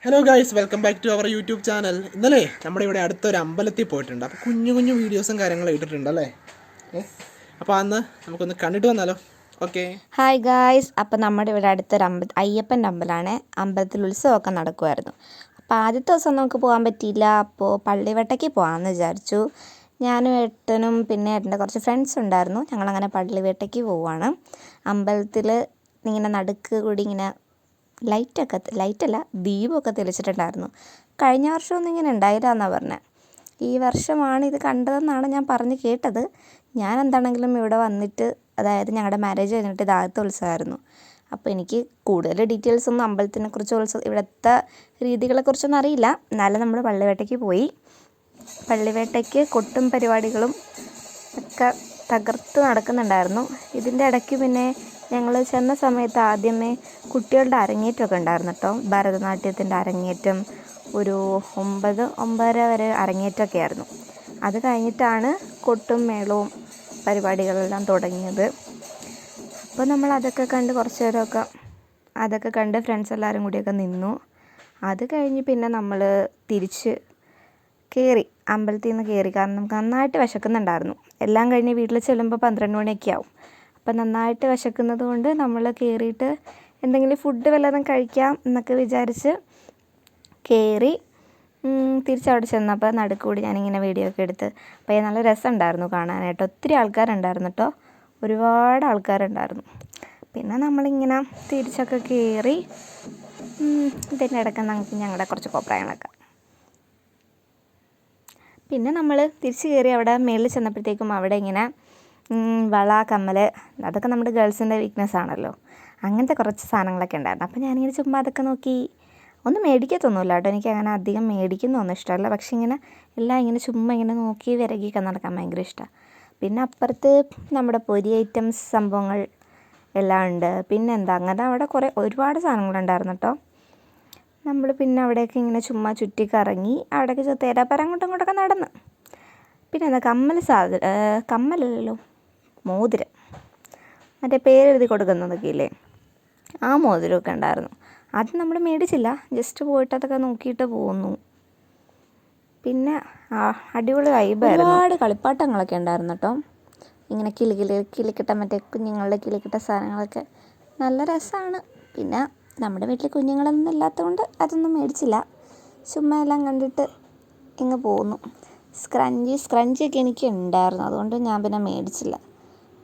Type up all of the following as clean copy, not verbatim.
Hello guys, welcome back to our YouTube channel. ഇന്നലെ നമ്മുടെ ഇവിടെ അടുത്തൊരു അമ്പലത്തിൽ പോയിട്ടുണ്ട്. അപ്പോൾ കുഞ്ഞു കുഞ്ഞു വീഡിയോസും കാര്യങ്ങളും ഇട്ടിട്ടുണ്ട് അല്ലേ. അപ്പോൾ അന്ന് നമുക്കൊന്ന് കണ്ടിട്ട് വന്നാലോ. Okay, hi guys. അപ്പോൾ നമ്മുടെ ഇവിടെ അടുത്തൊരു അയ്യപ്പൻ്റെ അമ്പലമാണ്. അമ്പലത്തിൽ ഉത്സവമൊക്കെ നടക്കുമായിരുന്നു. അപ്പോൾ ആദ്യത്തെ ദിവസം നമുക്ക് പോകാൻ പറ്റിയില്ല. അപ്പോൾ പള്ളിവേട്ടയ്ക്ക് പോകാമെന്ന് വിചാരിച്ചു. ഞാനും ഏട്ടനും പിന്നെ ഏട്ടൻ്റെ കുറച്ച് ഫ്രണ്ട്സ് ഉണ്ടായിരുന്നു. ഞങ്ങളങ്ങനെ പള്ളിവേട്ടയ്ക്ക് പോവുകയാണ്. അമ്പലത്തിൽ ഇങ്ങനെ നടുക്ക് കൂടി ഇങ്ങനെ ലൈറ്റല്ല ദീപമൊക്കെ തെളിച്ചിട്ടുണ്ടായിരുന്നു. കഴിഞ്ഞ വർഷമൊന്നും ഇങ്ങനെ ഉണ്ടായില്ല എന്നാണ് പറഞ്ഞത്. ഈ വർഷമാണ് ഇത് കണ്ടതെന്നാണ് ഞാൻ പറഞ്ഞ് കേട്ടത്. ഞാൻ എന്താണെങ്കിലും ഇവിടെ വന്നിട്ട്, അതായത് ഞങ്ങളുടെ മാരേജ് കഴിഞ്ഞിട്ട് ഇത് ആദ്യത്തെ ഉത്സവമായിരുന്നു. അപ്പോൾ എനിക്ക് കൂടുതൽ ഡീറ്റെയിൽസ് ഒന്നും അമ്പലത്തിനെക്കുറിച്ച് ഇവിടുത്തെ രീതികളെക്കുറിച്ചൊന്നും അറിയില്ല. എന്നാലും നമ്മൾ പള്ളിവേട്ടയ്ക്ക് പോയി. പള്ളിവേട്ടയ്ക്ക് കൊട്ടും പരിപാടികളും ഒക്കെ തകർത്ത് നടക്കുന്നുണ്ടായിരുന്നു. ഇതിൻ്റെ ഇടയ്ക്ക് പിന്നെ ഞങ്ങൾ ചെന്ന സമയത്ത് ആദ്യമേ കുട്ടികളുടെ അരങ്ങേറ്റമൊക്കെ ഉണ്ടായിരുന്നു കേട്ടോ. ഭരതനാട്യത്തിൻ്റെ അരങ്ങേറ്റം ഒരു 9-9:30 വരെ അരങ്ങേറ്റമൊക്കെ ആയിരുന്നു. അത് കഴിഞ്ഞിട്ടാണ് കൊട്ടും മേളവും പരിപാടികളെല്ലാം തുടങ്ങിയത്. അപ്പോൾ നമ്മൾ അതൊക്കെ കണ്ട് കുറച്ച് നേരമൊക്കെ അതൊക്കെ കണ്ട് ഫ്രണ്ട്സ് എല്ലാവരും കൂടിയൊക്കെ നിന്നു. അത് കഴിഞ്ഞ് പിന്നെ നമ്മൾ തിരിച്ച് കയറി, അമ്പലത്തിൽ നിന്ന് കയറി. കാരണം നമുക്ക് നന്നായിട്ട് വിശക്കുന്നുണ്ടായിരുന്നു. എല്ലാം കഴിഞ്ഞ് വീട്ടിൽ ചെല്ലുമ്പോൾ 12 മണിയൊക്കെ ആവും. അപ്പം നന്നായിട്ട് വിശക്കുന്നത് കൊണ്ട് നമ്മൾ കയറിയിട്ട് എന്തെങ്കിലും ഫുഡ് വല്ലതും കഴിക്കാം എന്നൊക്കെ വിചാരിച്ച് കയറി. തിരിച്ചവിടെ ചെന്നപ്പോൾ നടുക്കൂടി ഞാനിങ്ങനെ വീഡിയോ ഒക്കെ എടുത്ത്. അപ്പോൾ നല്ല രസമുണ്ടായിരുന്നു കാണാനായിട്ട്. ഒത്തിരി ആൾക്കാരുണ്ടായിരുന്നു കേട്ടോ, ഒരുപാട് ആൾക്കാരുണ്ടായിരുന്നു. പിന്നെ നമ്മളിങ്ങനെ തിരിച്ചൊക്കെ കയറി. ഇതിൻ്റെ ഇടയ്ക്ക് നമുക്ക് ഞങ്ങളുടെ കുറച്ച് കോപ്രായങ്ങളൊക്കെ. പിന്നെ നമ്മൾ തിരിച്ച് കയറി അവിടെ മേളിൽ ചെന്നപ്പോഴത്തേക്കും അവിടെ ഇങ്ങനെ വള, കമ്മൽ, അതൊക്കെ നമ്മുടെ ഗേൾസിൻ്റെ വീക്ക്നെസ് ആണല്ലോ. അങ്ങനത്തെ കുറച്ച് സാധനങ്ങളൊക്കെ ഉണ്ടായിരുന്നു. അപ്പോൾ ഞാനിങ്ങനെ ചുമ്മാ അതൊക്കെ നോക്കി. ഒന്നും മേടിക്കത്തൊന്നുമില്ല കേട്ടോ, എനിക്ക് അങ്ങനെ അധികം മേടിക്കുന്നൊന്നും ഇഷ്ടമല്ല. പക്ഷെ ഇങ്ങനെ എല്ലാം ഇങ്ങനെ ചുമ്മാ ഇങ്ങനെ നോക്കി വിരകിയൊക്കെ നടക്കാൻ ഭയങ്കര ഇഷ്ടമാണ്. പിന്നെ അപ്പുറത്ത് നമ്മുടെ പൊരി ഐറ്റംസ് സംഭവങ്ങൾ എല്ലാം ഉണ്ട്. പിന്നെ എന്താ, അങ്ങനെ അവിടെ ഒരുപാട് സാധനങ്ങളുണ്ടായിരുന്നു കേട്ടോ. നമ്മൾ പിന്നെ അവിടെയൊക്കെ ഇങ്ങനെ ചുമ്മാ ചുറ്റിക്കറങ്ങി അവിടെയൊക്കെ തേരാപ്പര അങ്ങോട്ടും ഇങ്ങോട്ടൊക്കെ നടന്ന്. പിന്നെ എന്താ, കമ്മലല്ലല്ലോ, മോതിരം, മറ്റേ പേരെഴുതി കൊടുക്കുന്നതൊക്കെ ഇല്ലേ, ആ മോതിരമൊക്കെ ഉണ്ടായിരുന്നു. അത് നമ്മൾ മേടിച്ചില്ല, ജസ്റ്റ് പോയിട്ട് അതൊക്കെ നോക്കിയിട്ട് പോന്നു. പിന്നെ അടിപൊളി വൈബായിരുന്നു. ഒരുപാട് കളിപ്പാട്ടങ്ങളൊക്കെ ഉണ്ടായിരുന്നു കേട്ടോ. ഇങ്ങനെ കിളിക്കിട്ട മറ്റേ കുഞ്ഞുങ്ങളുടെ കിളിക്കിട്ട സാധനങ്ങളൊക്കെ നല്ല രസമാണ്. പിന്നെ നമ്മുടെ വീട്ടിൽ കുഞ്ഞുങ്ങളൊന്നും ഇല്ലാത്തതുകൊണ്ട് അതൊന്നും മേടിച്ചില്ല. ചുമ്മാ എല്ലാം കണ്ടിട്ട് ഇങ്ങ് പോന്നു. സ്ക്രഞ്ചിയൊക്കെ എനിക്ക് ഉണ്ടായിരുന്നു, അതുകൊണ്ട് ഞാൻ പിന്നെ മേടിച്ചില്ല.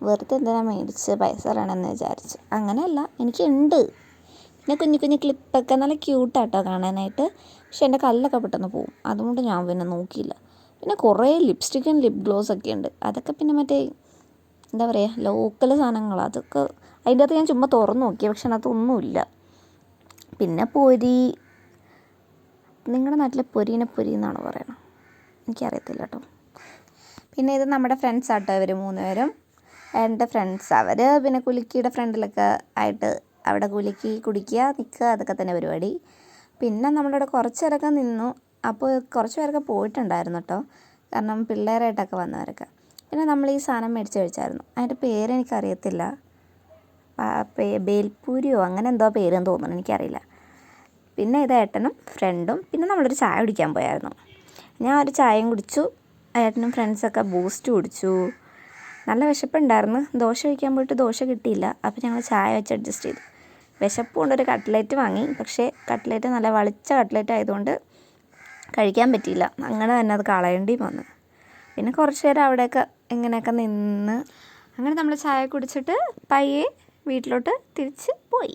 വെറുതെ എന്തിനാ മേടിച്ച് പൈസ കളയണമെന്ന് വിചാരിച്ചു. അങ്ങനെയല്ല, എനിക്കുണ്ട്. പിന്നെ കുഞ്ഞു കുഞ്ഞു ക്ലിപ്പൊക്കെ നല്ല ക്യൂട്ടാട്ടോ കാണാനായിട്ട്. പക്ഷെ എൻ്റെ കല്ലൊക്കെ പെട്ടെന്ന് പോവും, അതുകൊണ്ട് ഞാൻ പിന്നെ നോക്കിയില്ല. പിന്നെ കുറേ ലിപ്സ്റ്റിക്കും ലിപ് ഗ്ലോസൊക്കെ ഉണ്ട്. അതൊക്കെ പിന്നെ മറ്റേ എന്താ പറയുക, ലോക്കൽ സാധനങ്ങൾ. അതൊക്കെ അതിൻ്റെ അകത്ത് ഞാൻ ചുമ്മാ തുറന്നു നോക്കി, പക്ഷെ അതിനകത്തൊന്നുമില്ല. പിന്നെ പൊരി, നിങ്ങളുടെ നാട്ടിൽ പൊരി എന്നാണോ പറയണത്, എനിക്കറിയത്തില്ല കേട്ടോ. പിന്നെ ഇത് നമ്മുടെ ഫ്രണ്ട്സ് ആട്ടോ, ഇവർ 3 പേരും എൻ്റെ ഫ്രണ്ട്സ്. അവർ പിന്നെ കുലുക്കിയുടെ ഫ്രണ്ടിലൊക്കെ ആയിട്ട് അവിടെ കുലുക്കി കുടിക്കുക, നിൽക്കുക, അതൊക്കെ തന്നെ പരിപാടി. പിന്നെ നമ്മളിവിടെ കുറച്ച് നേരമൊക്കെ നിന്നു. അപ്പോൾ കുറച്ച് പേരൊക്കെ പോയിട്ടുണ്ടായിരുന്നു കേട്ടോ, കാരണം പിള്ളേരായിട്ടൊക്കെ വന്നവരൊക്കെ. പിന്നെ നമ്മൾ ഈ സാധനം മേടിച്ച് കഴിച്ചായിരുന്നു. അതിൻ്റെ പേരെനിക്കറിയത്തില്ല, ബേൽപൂരിയോ അങ്ങനെ എന്തോ പേരെന്ന് തോന്നുന്നു, എനിക്കറിയില്ല. പിന്നെ ഇത് ഏട്ടനും ഫ്രണ്ടും. പിന്നെ നമ്മളൊരു ചായ കുടിക്കാൻ പോയായിരുന്നു. ഞാൻ ഒരു ചായയും കുടിച്ചു, ഏട്ടനും ഫ്രണ്ട്സൊക്കെ ബൂസ്റ്റ് കുടിച്ചു. നല്ല വിശപ്പുണ്ടായിരുന്നു. ദോശ കഴിക്കാൻ പോയിട്ട് ദോശ കിട്ടിയില്ല, അപ്പോൾ ഞങ്ങൾ ചായ വെച്ച് അഡ്ജസ്റ്റ് ചെയ്തു. വിശപ്പ് കൊണ്ടൊരു കട്ട്ലേറ്റ് വാങ്ങി, പക്ഷേ കട്ട്ലേറ്റ് നല്ല വളിച്ച കട്ട്ലേറ്റ് ആയതുകൊണ്ട് കഴിക്കാൻ പറ്റിയില്ല. അങ്ങനെ തന്നെ അത് കളയേണ്ടി വന്നു. പിന്നെ കുറച്ച് നേരം അവിടെയൊക്കെ ഇങ്ങനെയൊക്കെ നിന്ന് അങ്ങനെ നമ്മൾ ചായ കുടിച്ചിട്ട് പയ്യെ വീട്ടിലോട്ട് തിരിച്ച് പോയി.